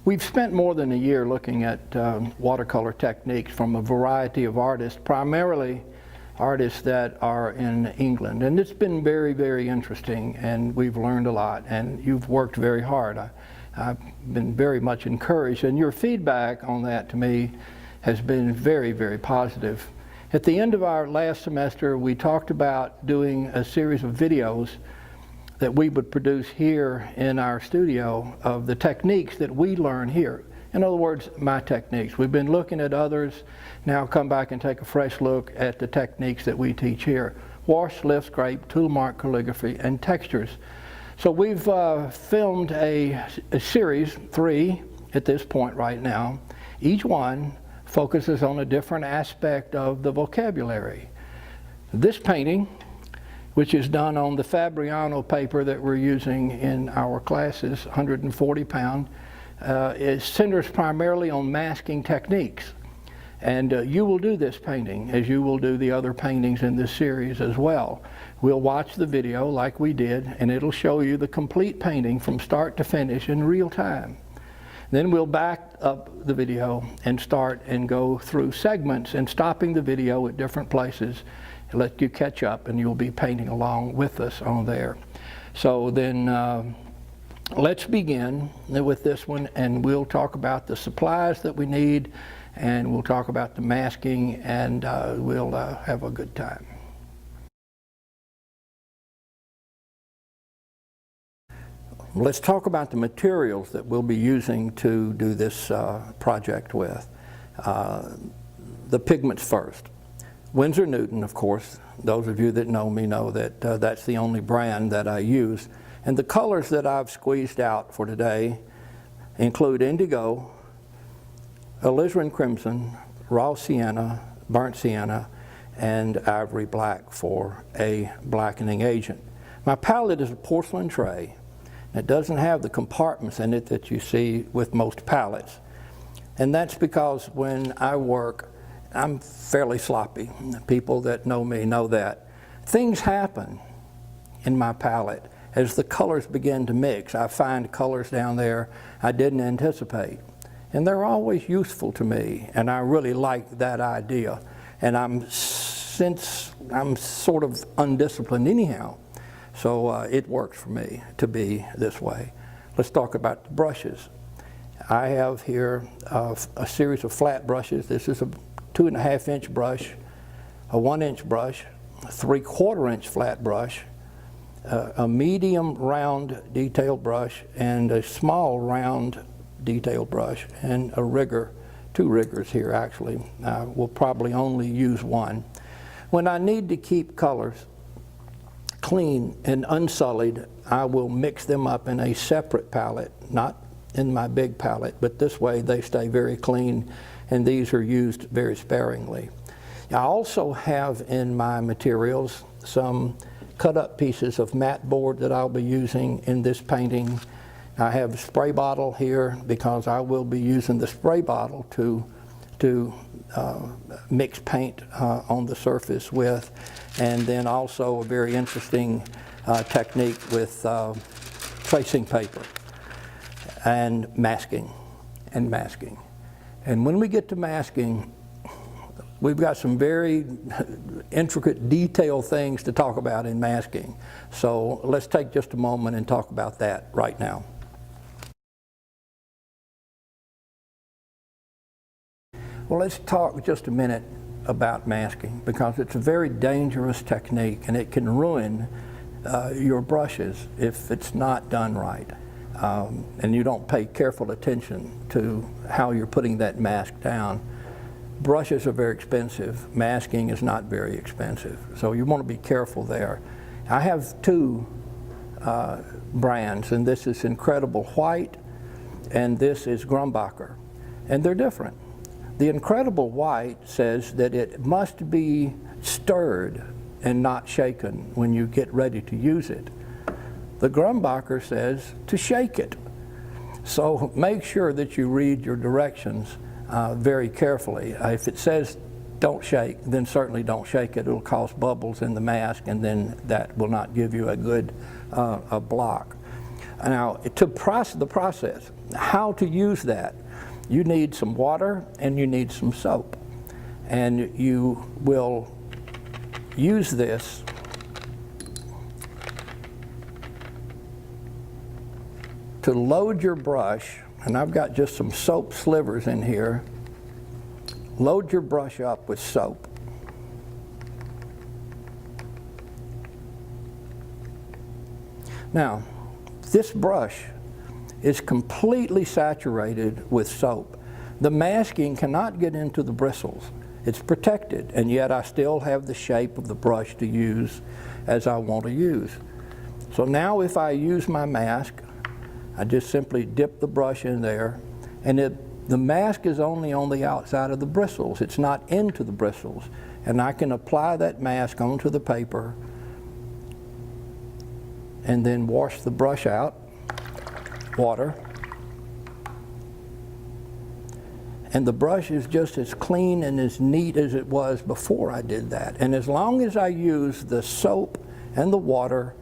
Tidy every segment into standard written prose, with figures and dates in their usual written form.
We've spent more than a year looking at watercolor techniques from a variety of artists, primarily artists that are in England. And it's been very, very interesting, and we've learned a lot, and you've worked very hard. I've been very much encouraged, and your feedback on that to me has been very, very positive. At the end of our last semester, we talked about doing a series of videos that we would produce here in our studio of the techniques that we learn here. In other words, my techniques. We've been looking at others, now come back and take a fresh look at the techniques that we teach here. Wash, lift, scrape, tool mark calligraphy, and textures. So we've filmed a series, 3 at this point right now. Each one focuses on a different aspect of the vocabulary. This painting, which is done on the Fabriano paper that we're using in our classes, 140 pound, it centers primarily on masking techniques. And you will do this painting as you will do the other paintings in this series as well. We'll watch the video like we did, and it'll show you the complete painting from start to finish in real time. Then we'll back up the video and start and go through segments and stopping the video at different places and let you catch up, and you'll be painting along with us on there. So then let's begin with this one, and we'll talk about the supplies that we need, and we'll talk about the masking, and we'll have a good time. Let's talk about the materials that we'll be using to do this project with. The pigments first. Winsor Newton, of course. Those of you that know me know that that's the only brand that I use. And the colors that I've squeezed out for today include indigo, alizarin crimson, raw sienna, burnt sienna, and ivory black for a blackening agent. My palette is a porcelain tray. It doesn't have the compartments in it that you see with most palettes. And that's because when I work, I'm fairly sloppy. People that know me know that. Things happen in my palette as the colors begin to mix. I find colors down there I didn't anticipate. And they're always useful to me, and I really like that idea. And since I'm sort of undisciplined anyhow, so it works for me to be this way. Let's talk about the brushes. I have here a series of flat brushes. This is a 2.5 inch brush, a 1 inch brush, a 3/4 inch flat brush, a medium round detail brush, and a small round detail brush, and a rigger, 2 riggers here actually. We'll probably only use 1. When I need to keep colors clean and unsullied, I will mix them up in a separate palette, not in my big palette, but this way they stay very clean, and these are used very sparingly. I also have in my materials some cut up pieces of matte board that I'll be using in this painting. I have a spray bottle here because I will be using the spray bottle to mix paint on the surface with, and then also a very interesting technique with tracing paper and masking. And when we get to masking, we've got some very intricate, detailed things to talk about in masking. So let's take just a moment and talk about that right now. Well, let's talk just a minute about masking, because it's a very dangerous technique, and it can ruin your brushes if it's not done right. And you don't pay careful attention to how you're putting that mask down. Brushes are very expensive. Masking is not very expensive. So you want to be careful there. I have 2 brands, and this is Incredible White, and this is Grumbacher. And they're different. The Incredible White says that it must be stirred and not shaken when you get ready to use it. The Grumbacher says to shake it. So make sure that you read your directions very carefully. If it says don't shake, then certainly don't shake it. It'll cause bubbles in the mask, and then that will not give you a good block. Now, to the process, how to use that, you need some water and you need some soap. And you will use this to load your brush, and I've got just some soap slivers in here. Load your brush up with soap. Now, this brush is completely saturated with soap. The masking cannot get into the bristles. It's protected, and yet I still have the shape of the brush to use as I want to use. So now if I use my mask, I just simply dip the brush in there, and the mask is only on the outside of the bristles. It's not into the bristles. And I can apply that mask onto the paper and then wash the brush out, water. And the brush is just as clean and as neat as it was before I did that. And as long as I use the soap and the water,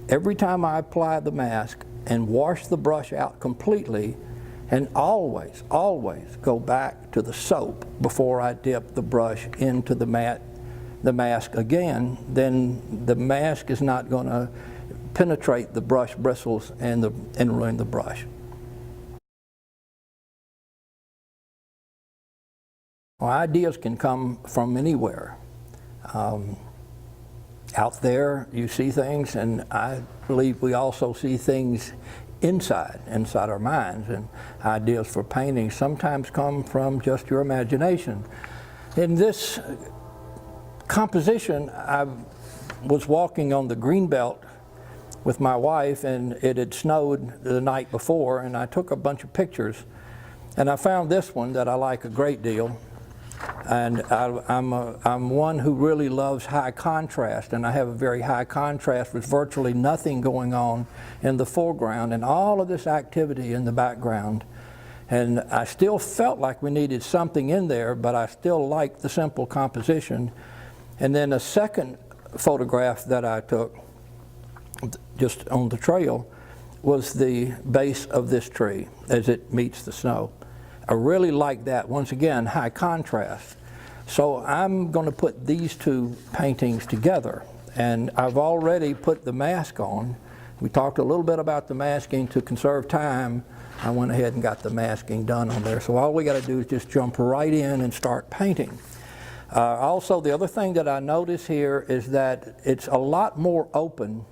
every time I apply the mask and wash the brush out completely, and always, always go back to the soap before I dip the brush into the mask again, then the mask is not going to penetrate the brush bristles and ruin the brush. Well, ideas can come from anywhere. Out there you see things, and I believe we also see things inside our minds, and ideas for painting sometimes come from just your imagination. In this composition, I was walking on the greenbelt with my wife, and it had snowed the night before, and I took a bunch of pictures, and I found this one that I like a great deal. And I'm one who really loves high contrast, and I have a very high contrast with virtually nothing going on in the foreground and all of this activity in the background. And I still felt like we needed something in there, but I still liked the simple composition. And then a second photograph that I took just on the trail was the base of this tree as it meets the snow. I really like that. Once again, high contrast. So I'm going to put these two paintings together, and I've already put the mask on. We talked a little bit about the masking to conserve time. I went ahead and got the masking done on there. So all we got to do is just jump right in and start painting. Also, the other thing that I notice here is that it's a lot more open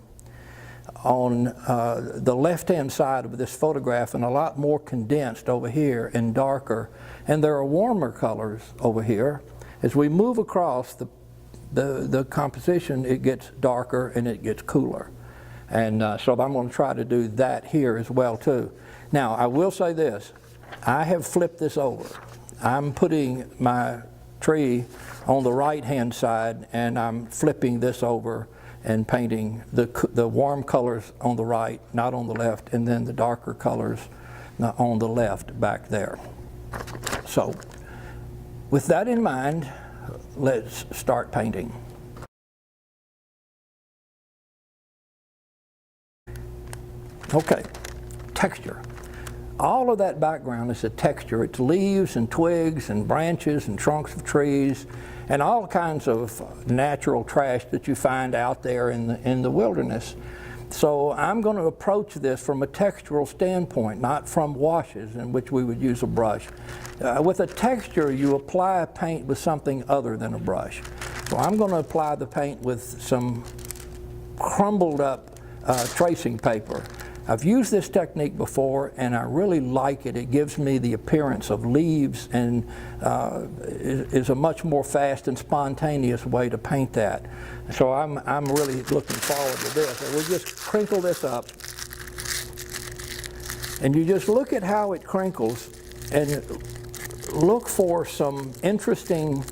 on the left-hand side of this photograph, and a lot more condensed over here and darker. And there are warmer colors over here. As we move across the composition, it gets darker and it gets cooler. And so I'm going to try to do that here as well too. Now, I will say this. I have flipped this over. I'm putting my tree on the right-hand side, and I'm flipping this over and painting the warm colors on the right, not on the left, and then the darker colors on the left back there. So with that in mind, let's start painting. Okay, texture. All of that background is a texture. It's leaves and twigs and branches and trunks of trees and all kinds of natural trash that you find out there in the wilderness. So I'm going to approach this from a textural standpoint, not from washes in which we would use a brush. With a texture, you apply a paint with something other than a brush. So I'm going to apply the paint with some crumbled up tracing paper. I've used this technique before, and I really like it. It gives me the appearance of leaves, and is a much more fast and spontaneous way to paint that. So I'm really looking forward to this. And we'll just crinkle this up, and you just look at how it crinkles, and look for some interesting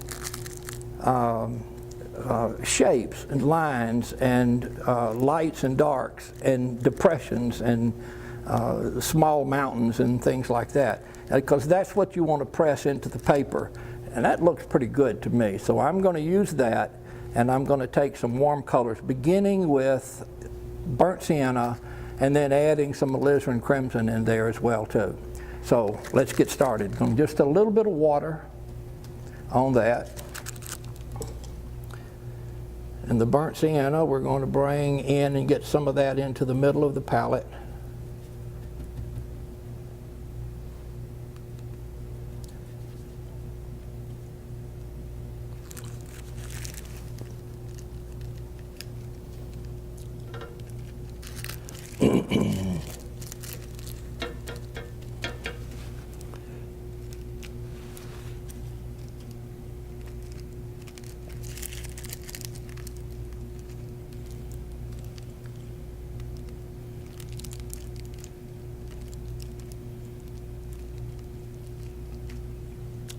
shapes and lines and lights and darks and depressions and small mountains and things like that, because that's what you want to press into the paper, and that looks pretty good to me. So I'm going to use that, and I'm going to take some warm colors beginning with burnt sienna and then adding some alizarin crimson in there as well too. So let's get started. Just a little bit of water on that. And the burnt sienna we're going to bring in and get some of that into the middle of the palette.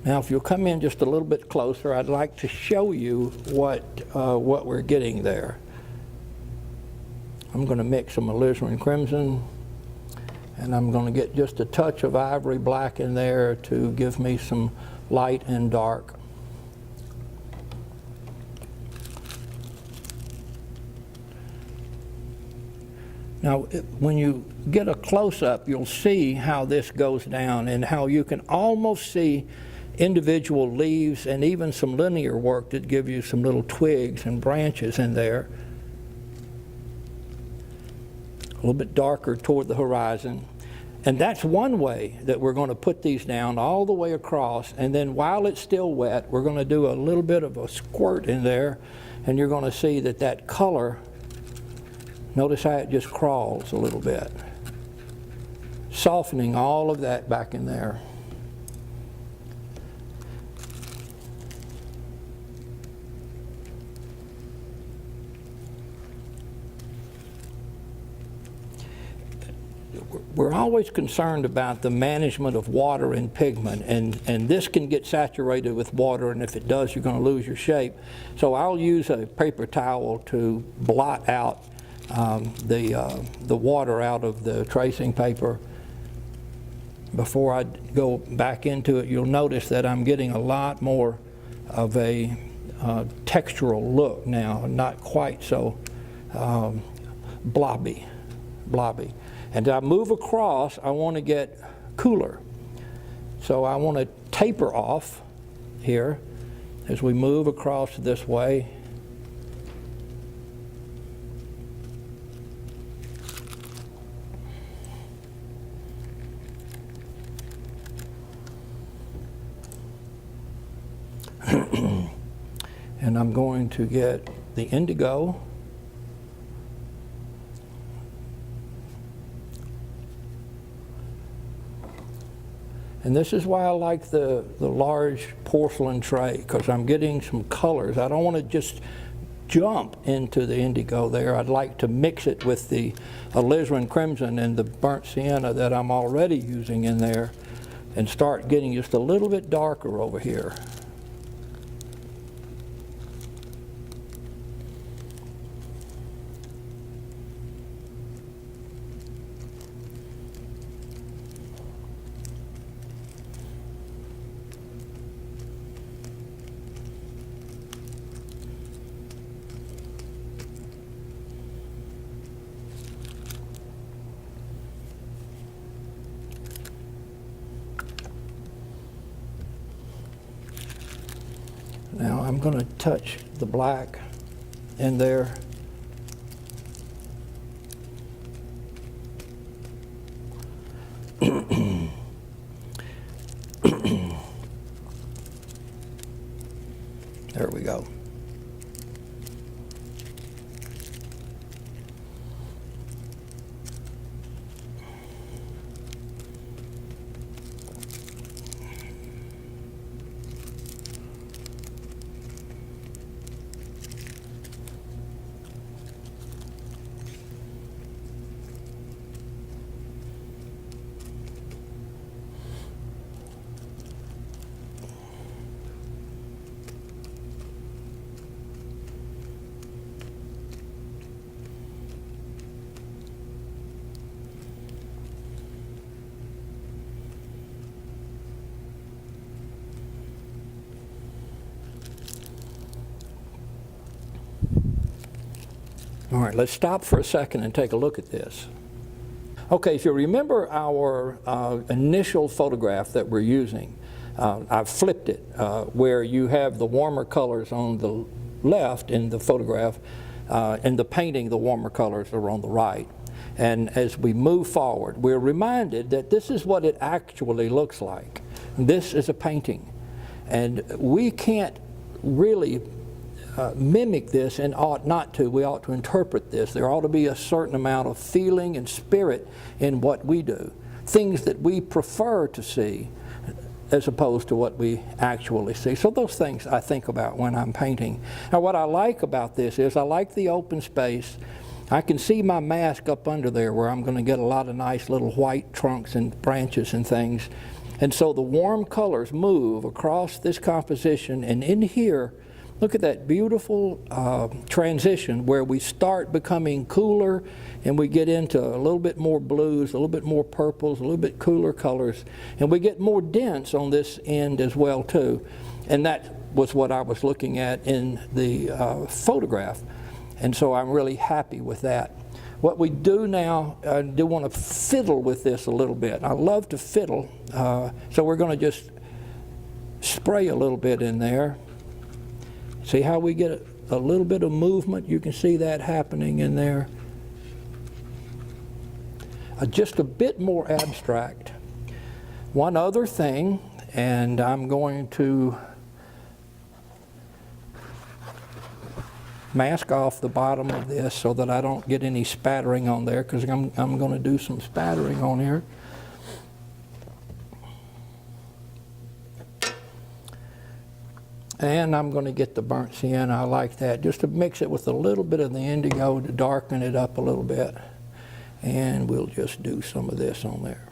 Now, if you'll come in just a little bit closer, I'd like to show you what we're getting there. I'm going to mix some alizarin crimson, and I'm going to get just a touch of ivory black in there to give me some light and dark. Now, when you get a close-up, you'll see how this goes down and how you can almost see individual leaves and even some linear work that give you some little twigs and branches in there. A little bit darker toward the horizon. And that's one way that we're going to put these down all the way across, and then while it's still wet, we're going to do a little bit of a squirt in there, and you're going to see that that color, notice how it just crawls a little bit, softening all of that back in there. We're always concerned about the management of water and pigment, and this can get saturated with water, and if it does, you're going to lose your shape. So I'll use a paper towel to blot out the water out of the tracing paper. Before I go back into it, you'll notice that I'm getting a lot more of a textural look now, not quite so blobby. And as I move across, I want to get cooler. So I want to taper off here as we move across this way. And I'm going to get the indigo. And this is why I like the large porcelain tray, because I'm getting some colors. I don't want to just jump into the indigo there. I'd like to mix it with the alizarin crimson and the burnt sienna that I'm already using in there and start getting just a little bit darker over here. Now I'm going to touch the black in there. There we go. All right, let's stop for a second and take a look at this. Okay, if you remember our initial photograph that we're using, I've flipped it where you have the warmer colors on the left in the photograph. In the painting, the warmer colors are on the right. And as we move forward, we're reminded that this is what it actually looks like. This is a painting. And we can't really mimic this, and ought not to. We ought to interpret this. There ought to be a certain amount of feeling and spirit in what we do. Things that we prefer to see as opposed to what we actually see. So those things I think about when I'm painting. Now what I like about this is I like the open space. I can see my mask up under there where I'm going to get a lot of nice little white trunks and branches and things. And so the warm colors move across this composition, and in here, look at that beautiful transition where we start becoming cooler and we get into a little bit more blues, a little bit more purples, a little bit cooler colors, and we get more dense on this end as well too. And that was what I was looking at in the photograph. And so I'm really happy with that. What we do now, I do want to fiddle with this a little bit. I love to fiddle, so we're going to just spray a little bit in there. See how we get a little bit of movement? You can see that happening in there. Just a bit more abstract. One other thing, and I'm going to mask off the bottom of this so that I don't get any spattering on there, because I'm going to do some spattering on here. And I'm going to get the burnt sienna. I like that, just to mix it with a little bit of the indigo to darken it up a little bit. And we'll just do some of this on there.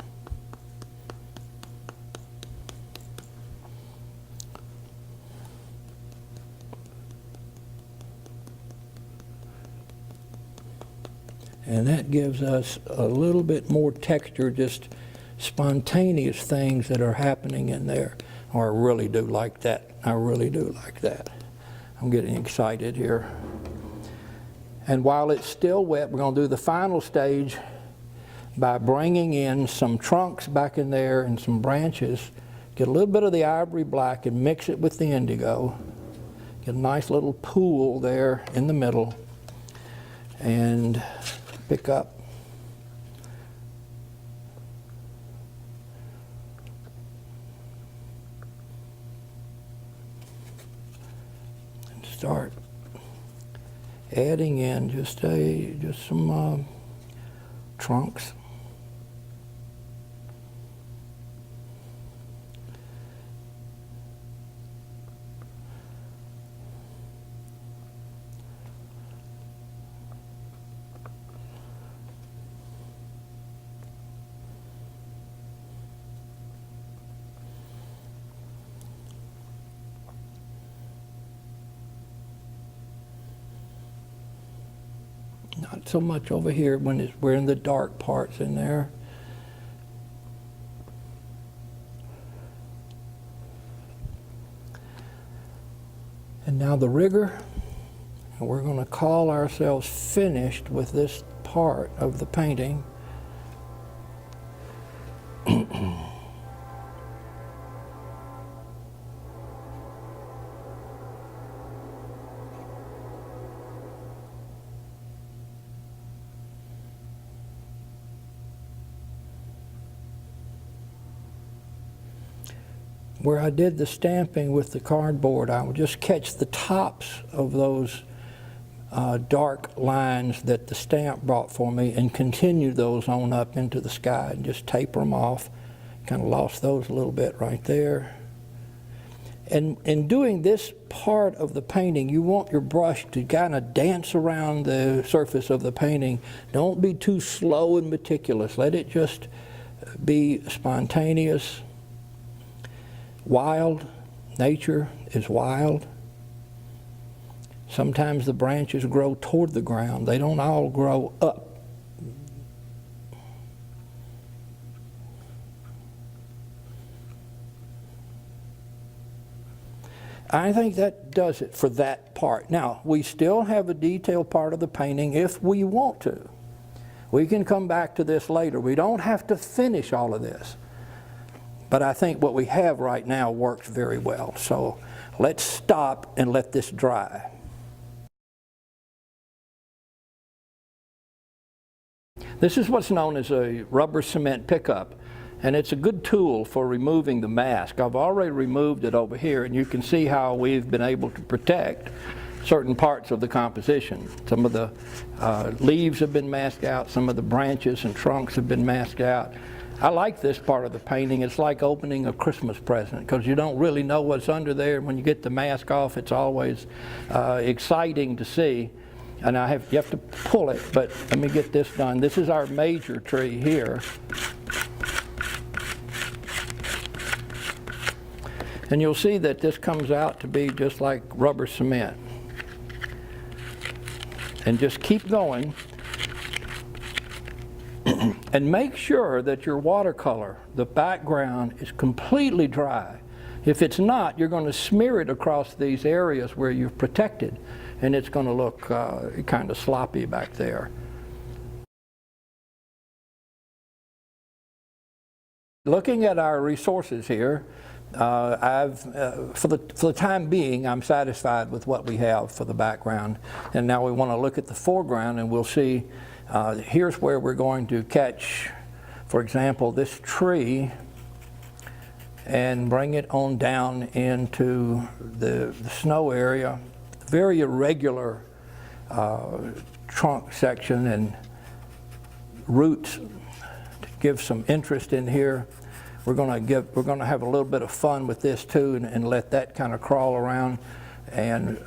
And that gives us a little bit more texture, just spontaneous things that are happening in there. Oh, I really do like that. I really do like that. I'm getting excited here. And while it's still wet, we're going to do the final stage by bringing in some trunks back in there and some branches. Get a little bit of the ivory black and mix it with the indigo. Get a nice little pool there in the middle. And pick up and start adding in just some trunks. Not so much over here when we're in the dark parts in there. And now the rigor, and we're going to call ourselves finished with this part of the painting. Where I did the stamping with the cardboard, I would just catch the tops of those dark lines that the stamp brought for me and continue those on up into the sky and just taper them off. Kind of lost those a little bit right there. And in doing this part of the painting, you want your brush to kind of dance around the surface of the painting. Don't be too slow and meticulous. Let it just be spontaneous. Wild. Nature is wild. Sometimes the branches grow toward the ground. They don't all grow up. I think that does it for that part. Now, we still have a detailed part of the painting if we want to. We can come back to this later. We don't have to finish all of this. But I think what we have right now works very well. So let's stop and let this dry. This is what's known as a rubber cement pickup, and it's a good tool for removing the mask. I've already removed it over here, and you can see how we've been able to protect certain parts of the composition. Some of the leaves have been masked out, some of the branches and trunks have been masked out. I like this part of the painting. It's like opening a Christmas present because you don't really know what's under there. When you get the mask off, it's always exciting to see. And you have to pull it, but let me get this done. This is our major tree here. And you'll see that this comes out to be just like rubber cement. And just keep going. And make sure that your watercolor, the background, is completely dry. If it's not, you're going to smear it across these areas where you've protected, and it's going to look kind of sloppy back there. Looking at our resources here, for the time being, I'm satisfied with what we have for the background. And now we want to look at the foreground, and we'll see, here's where we're going to catch, for example, this tree and bring it on down into the snow area. Very irregular trunk section and roots to give some interest in here. We're going to have a little bit of fun with this too, and let that kind of crawl around. And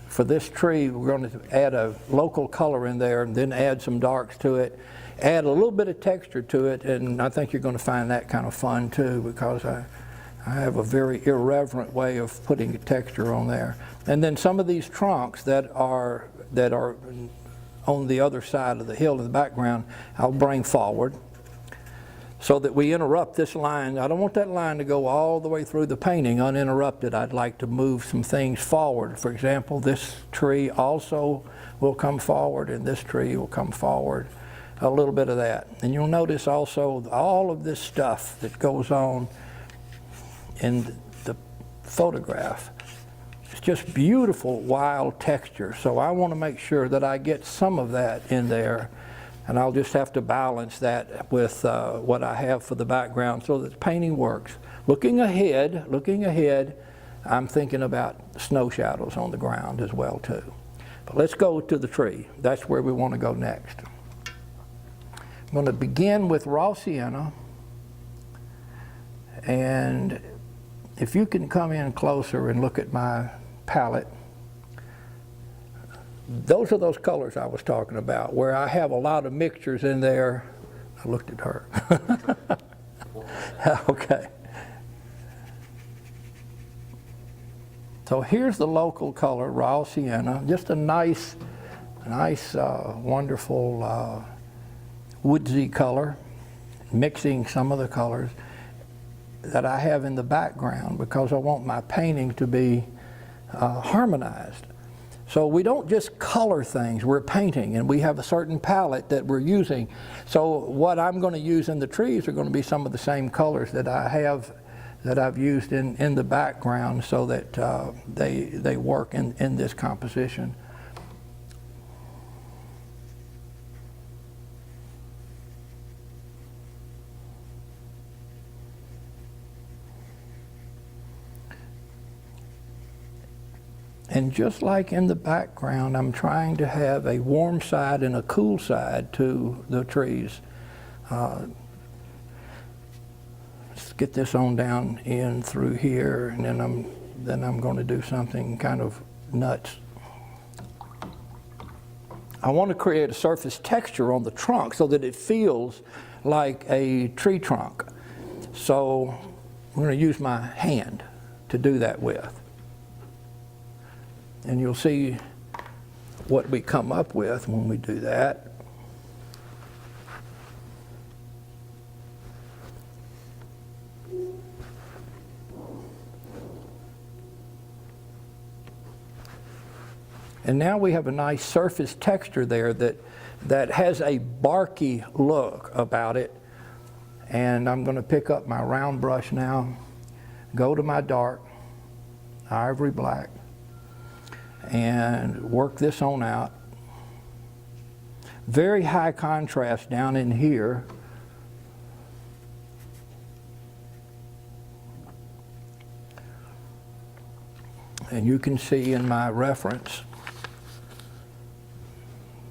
for this tree, we're going to add a local color in there, and then add some darks to it. Add a little bit of texture to it, and I think you're going to find that kind of fun too, because I have a very irreverent way of putting a texture on there. And then some of these trunks that are on the other side of the hill in the background, I'll bring forward so that we interrupt this line. I don't want that line to go all the way through the painting uninterrupted. I'd like to move some things forward. For example, this tree also will come forward, and this tree will come forward. A little bit of that. And you'll notice also all of this stuff that goes on in the photograph. It's just beautiful, wild texture. So I want to make sure that I get some of that in there, and I'll just have to balance that with what I have for the background so that the painting works. Looking ahead, I'm thinking about snow shadows on the ground as well too. But let's go to the tree. That's where we want to go next. I'm going to begin with raw sienna, and if you can come in closer and look at my palette, those are those colors I was talking about, where I have a lot of mixtures in there. I looked at her. Okay. So here's the local color, raw sienna, just a nice, wonderful woodsy color, mixing some of the colors that I have in the background because I want my painting to be harmonized. So we don't just color things, we're painting, and we have a certain palette that we're using. So what I'm going to use in the trees are going to be some of the same colors that I've used in the background, so that they work in this composition. And just like in the background, I'm trying to have a warm side and a cool side to the trees. Let's get this on down in through here, and then I'm going to do something kind of nuts. I want to create a surface texture on the trunk so that it feels like a tree trunk. So I'm going to use my hand to do that with. And you'll see what we come up with when we do that. And now we have a nice surface texture there that has a barky look about it. And I'm going to pick up my round brush now, go to my dark, ivory black, and work this on out. Very high contrast down in here. And you can see in my reference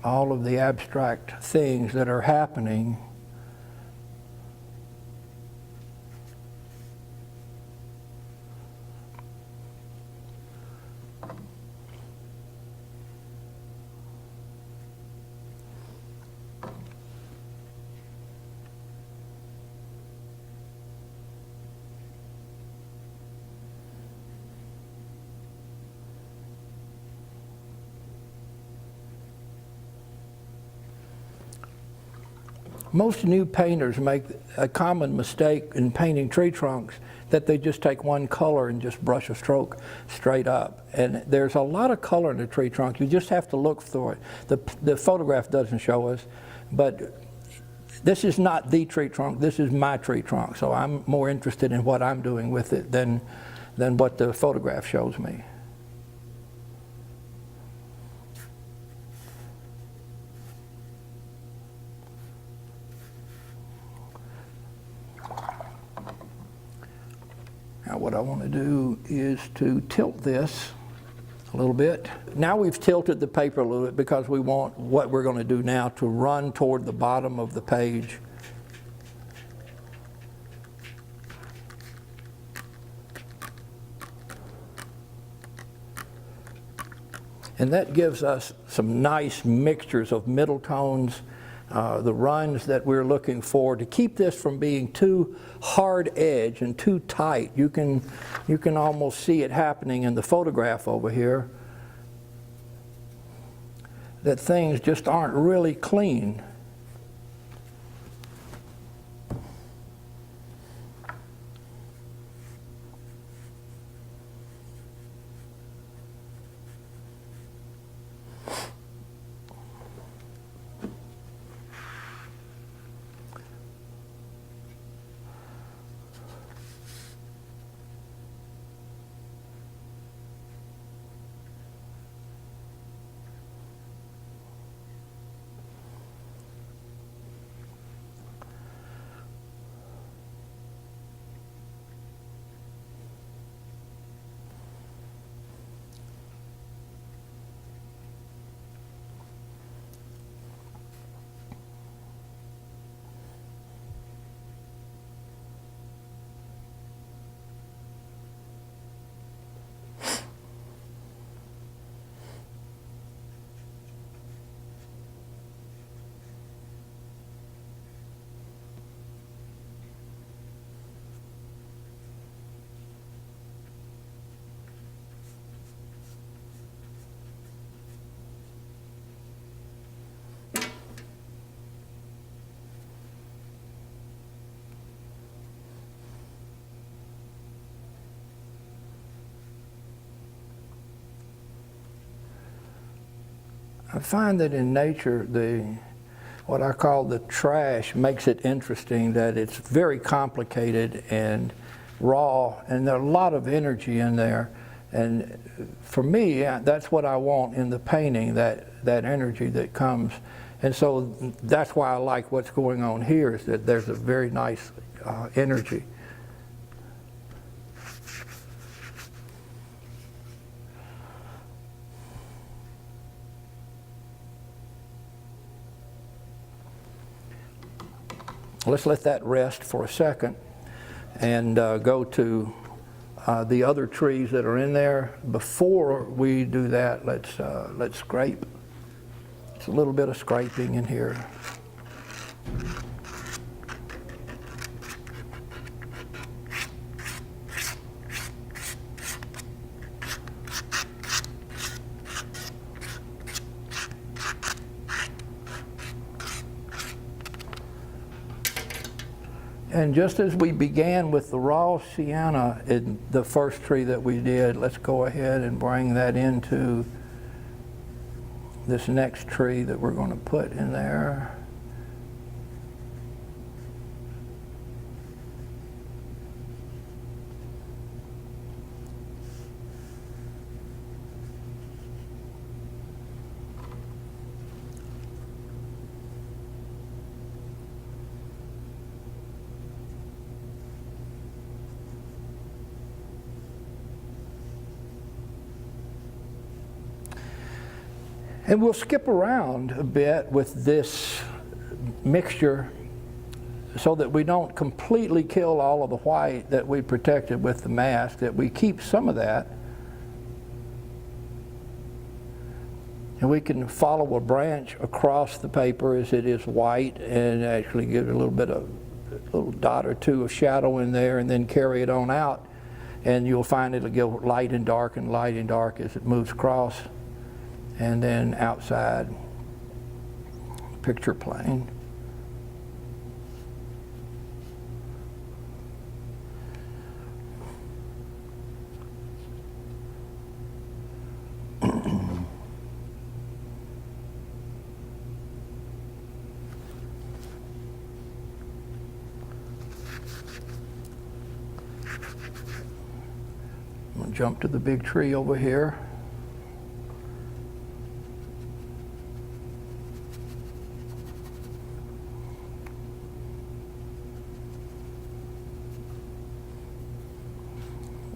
all of the abstract things that are happening. Most new painters make a common mistake in painting tree trunks, that they just take one color and just brush a stroke straight up. And there's a lot of color in the tree trunk. You just have to look for it. The photograph doesn't show us, but this is not the tree trunk. This is my tree trunk. So I'm more interested in what I'm doing with it than what the photograph shows me. Now what I want to do is to tilt this a little bit. Now we've tilted the paper a little bit because we want what we're going to do now to run toward the bottom of the page. And that gives us some nice mixtures of middle tones, the runs that we're looking for to keep this from being too hard edge and too tight. You can almost see it happening in the photograph over here, that things just aren't really clean. I find that in nature, what I call the trash makes it interesting, that it's very complicated and raw, and there's a lot of energy in there. And for me, that's what I want in the painting, that energy that comes. And so that's why I like what's going on here, is that there's a very nice energy. Let's let that rest for a second and go to the other trees that are in there. Before we do that, let's scrape. It's a little bit of scraping in here. And just as we began with the raw sienna in the first tree that we did, let's go ahead and bring that into this next tree that we're going to put in there. And we'll skip around a bit with this mixture so that we don't completely kill all of the white that we protected with the mask, that we keep some of that. And we can follow a branch across the paper as it is white and actually give it a little dot or two of shadow in there, and then carry it on out. And you'll find it'll go light and dark as it moves across. And then outside picture plane. I'm going to jump to the big tree over here.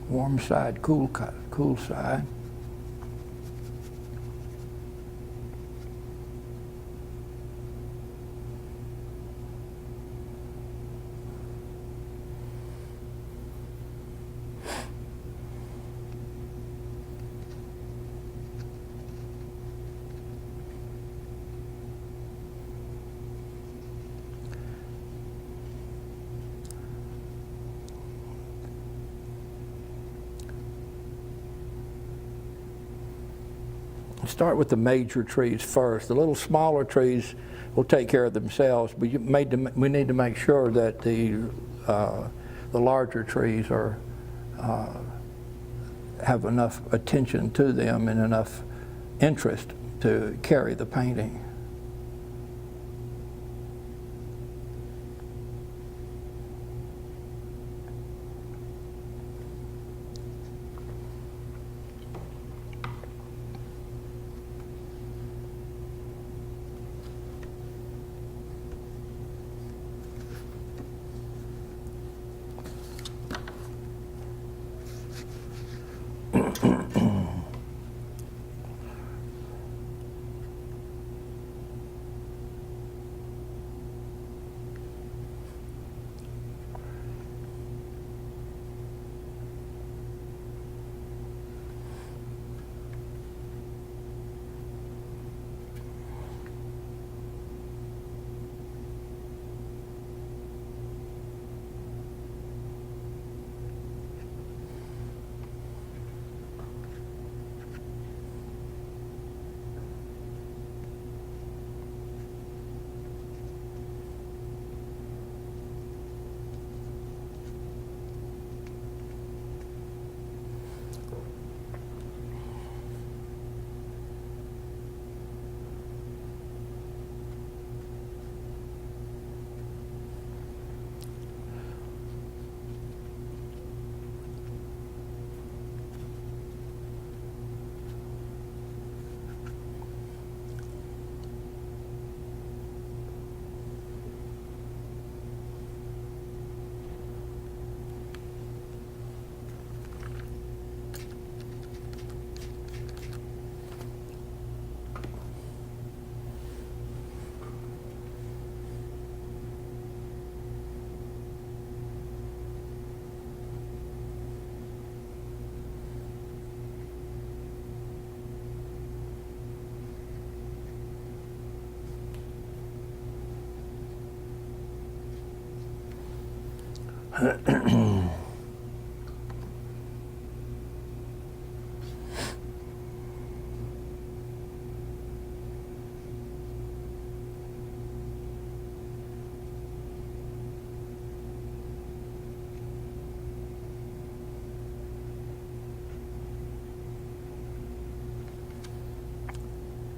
Warm side, cool side. Start with the major trees first. The little smaller trees will take care of themselves, but we need to make sure that the larger trees have enough attention to them and enough interest to carry the painting.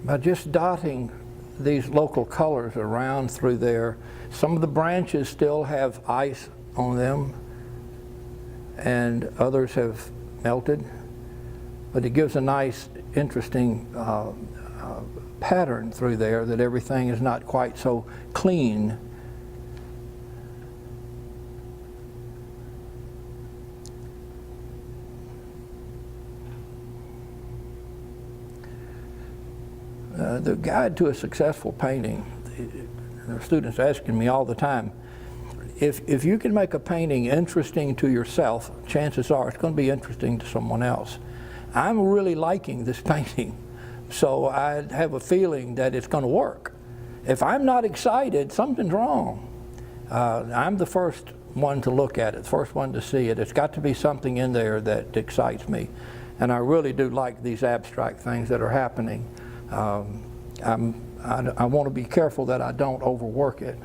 by just dotting these local colors around through there. Some of the branches still have ice on them and others have melted, but it gives a nice, interesting pattern through there that everything is not quite so clean. The guide to a successful painting, the students asking me all the time, if you can make a painting interesting to yourself, chances are it's going to be interesting to someone else. I'm really liking this painting, so I have a feeling that it's going to work. If I'm not excited, something's wrong. I'm the first one to look at it, the first one to see it. It's got to be something in there that excites me. And I really do like these abstract things that are happening. I want to be careful that I don't overwork it.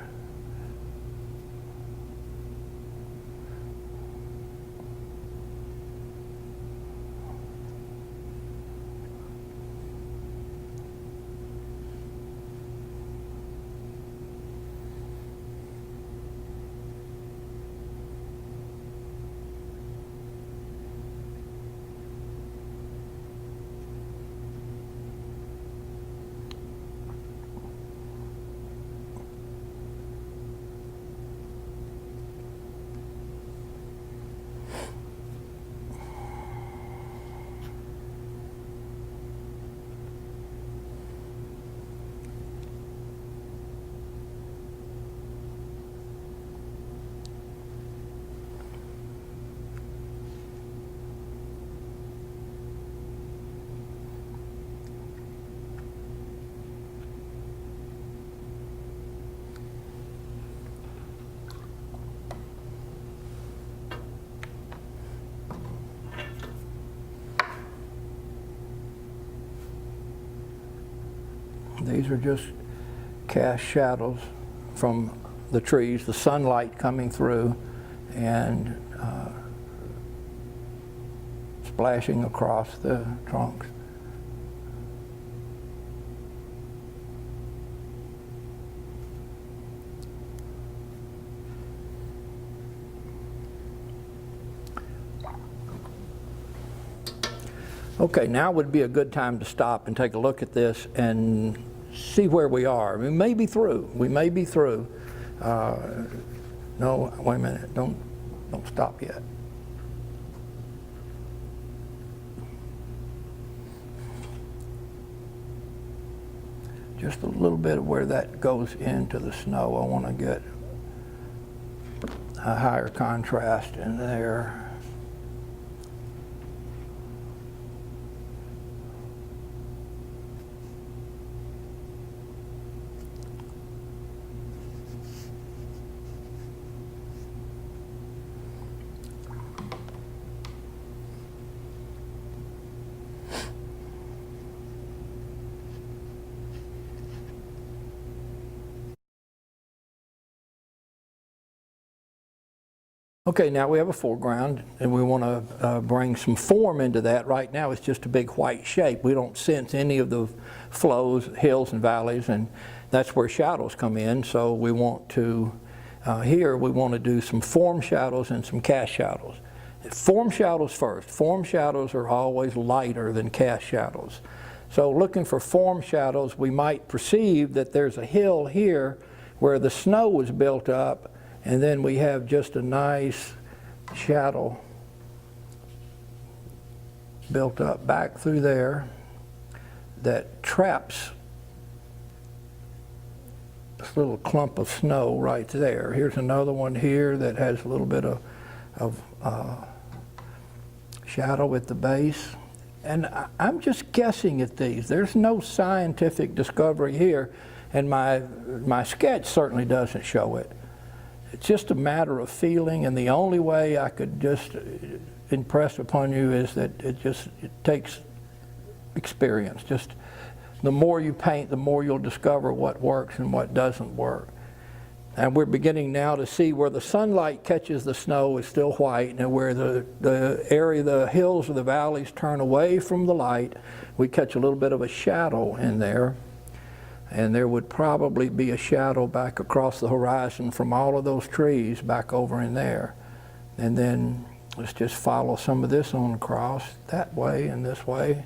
These are just cast shadows from the trees, the sunlight coming through and splashing across the trunks. Okay, now would be a good time to stop and take a look at this and see where we are. We may be through. We may be through. No, wait a minute. Don't stop yet. Just a little bit of where that goes into the snow. I want to get a higher contrast in there. Okay, now we have a foreground and we want to bring some form into that. Right now it's just a big white shape. We don't sense any of the flows, hills and valleys, and that's where shadows come in. So we want to, here we want to do some form shadows and some cast shadows. Form shadows first. Form shadows are always lighter than cast shadows. So looking for form shadows, we might perceive that there's a hill here where the snow was built up, and then we have just a nice shadow built up back through there that traps this little clump of snow right there. Here's another one here that has a little bit of shadow at the base. And I'm just guessing at these. There's no scientific discovery here, and my sketch certainly doesn't show it. It's just a matter of feeling, and the only way I could just impress upon you is that it takes experience. Just the more you paint, the more you'll discover what works and what doesn't work. And we're beginning now to see where the sunlight catches the snow is still white, and where the area, the hills or the valleys turn away from the light, we catch a little bit of a shadow in there. And there would probably be a shadow back across the horizon from all of those trees back over in there. And then let's just follow some of this on across that way and this way,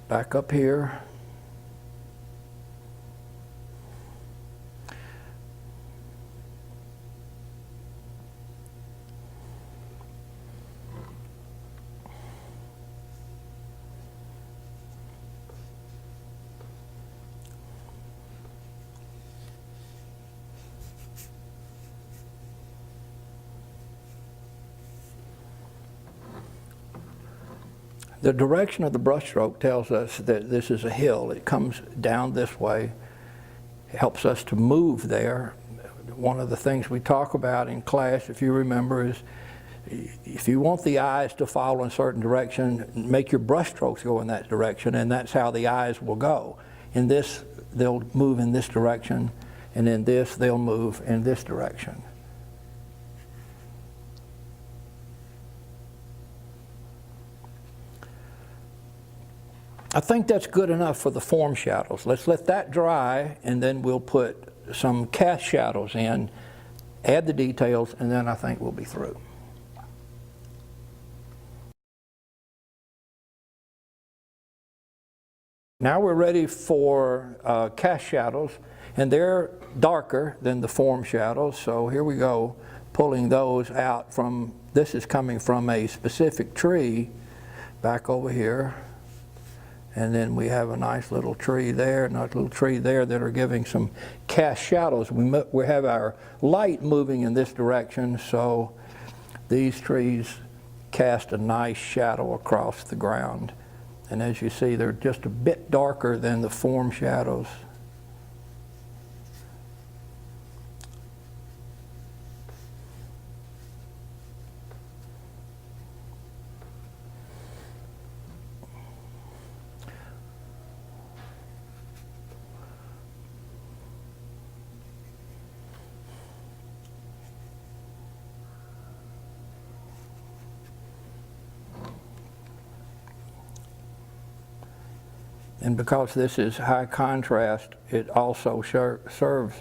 back up here. The direction of the brushstroke tells us that this is a hill. It comes down this way. It helps us to move there. One of the things we talk about in class, if you remember, is if you want the eyes to follow in a certain direction, make your brushstrokes go in that direction, and that's how the eyes will go. In this, they'll move in this direction, and in this, they'll move in this direction. I think that's good enough for the form shadows. Let's let that dry, and then we'll put some cast shadows in, add the details, and then I think we'll be through. Now we're ready for cast shadows, and they're darker than the form shadows, so here we go, pulling those out from, this is coming from a specific tree back over here. And then we have a nice little tree there, nice little tree there that are giving some cast shadows. We have our light moving in this direction, so these trees cast a nice shadow across the ground. And as you see, they're just a bit darker than the form shadows. And because this is high contrast, it also serves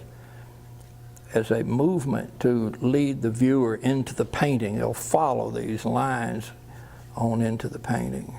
as a movement to lead the viewer into the painting. They'll follow these lines on into the painting.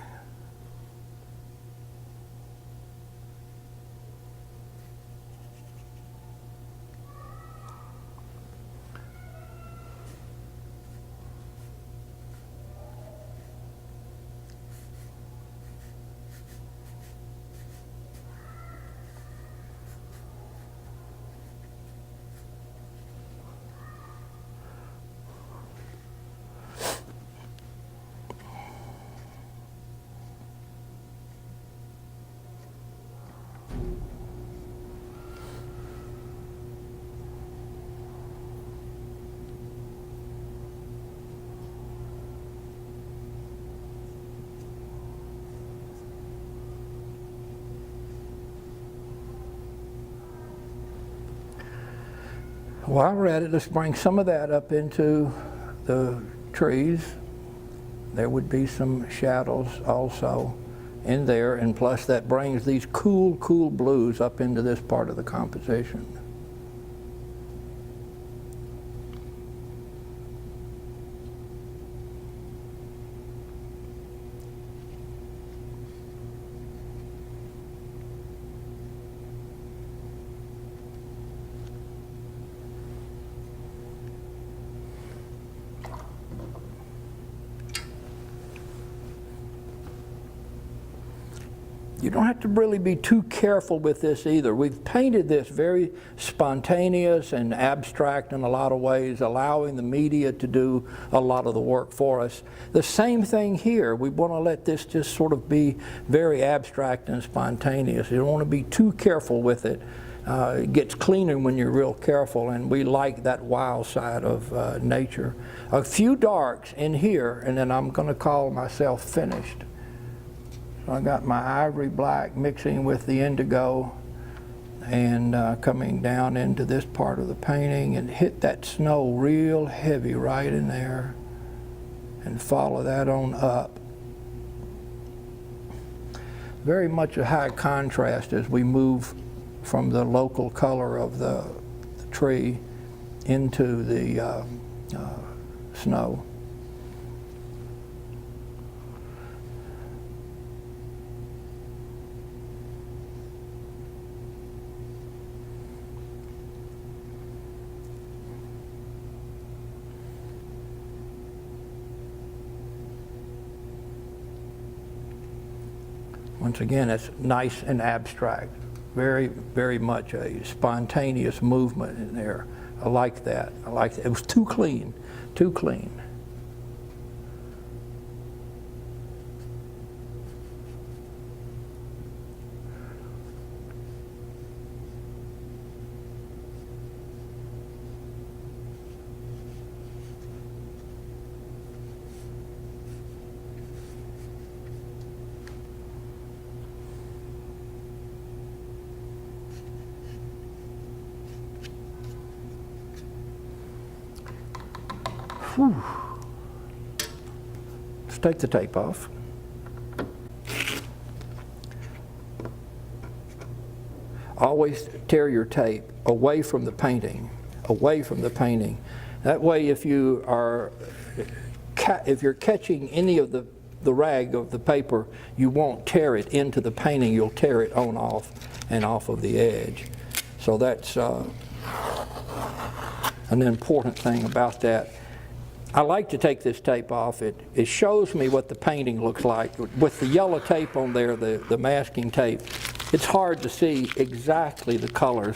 While we're at it, let's bring some of that up into the trees. There would be some shadows also in there, and plus that brings these cool, cool blues up into this part of the composition. You don't have to really be too careful with this either. We've painted this very spontaneous and abstract in a lot of ways, allowing the media to do a lot of the work for us. The same thing here. We want to let this just sort of be very abstract and spontaneous. You don't want to be too careful with it. It gets cleaner when you're real careful, and we like that wild side of nature. A few darks in here, and then I'm going to call myself finished. So I got my ivory black mixing with the indigo, and coming down into this part of the painting, and hit that snow real heavy right in there and follow that on up. Very much a high contrast as we move from the local color of the tree into the snow. Once again, it's nice and abstract. Very, very much a spontaneous movement in there. I like that. I like that. It was too clean, too clean. Whew. Let's take the tape off. Always tear your tape away from the painting, away from the painting. That way, if you're catching any of the rag of the paper, you won't tear it into the painting. You'll tear it on off and off of the edge. So that's an important thing about that. I like to take this tape off. It shows me what the painting looks like. With the yellow tape on there, the masking tape, it's hard to see exactly the colors,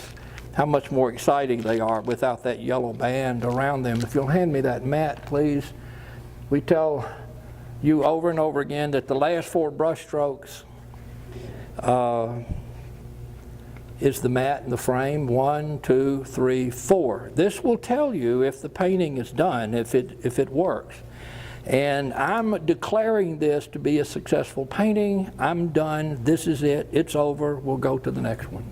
how much more exciting they are without that yellow band around them. If you'll hand me that mat, please. We tell you over and over again that the last 4 brush strokes is the mat and the frame. 1, 2, 3, 4. This will tell you if the painting is done, if it works. And I'm declaring this to be a successful painting. I'm done. This is it. It's over. We'll go to the next one.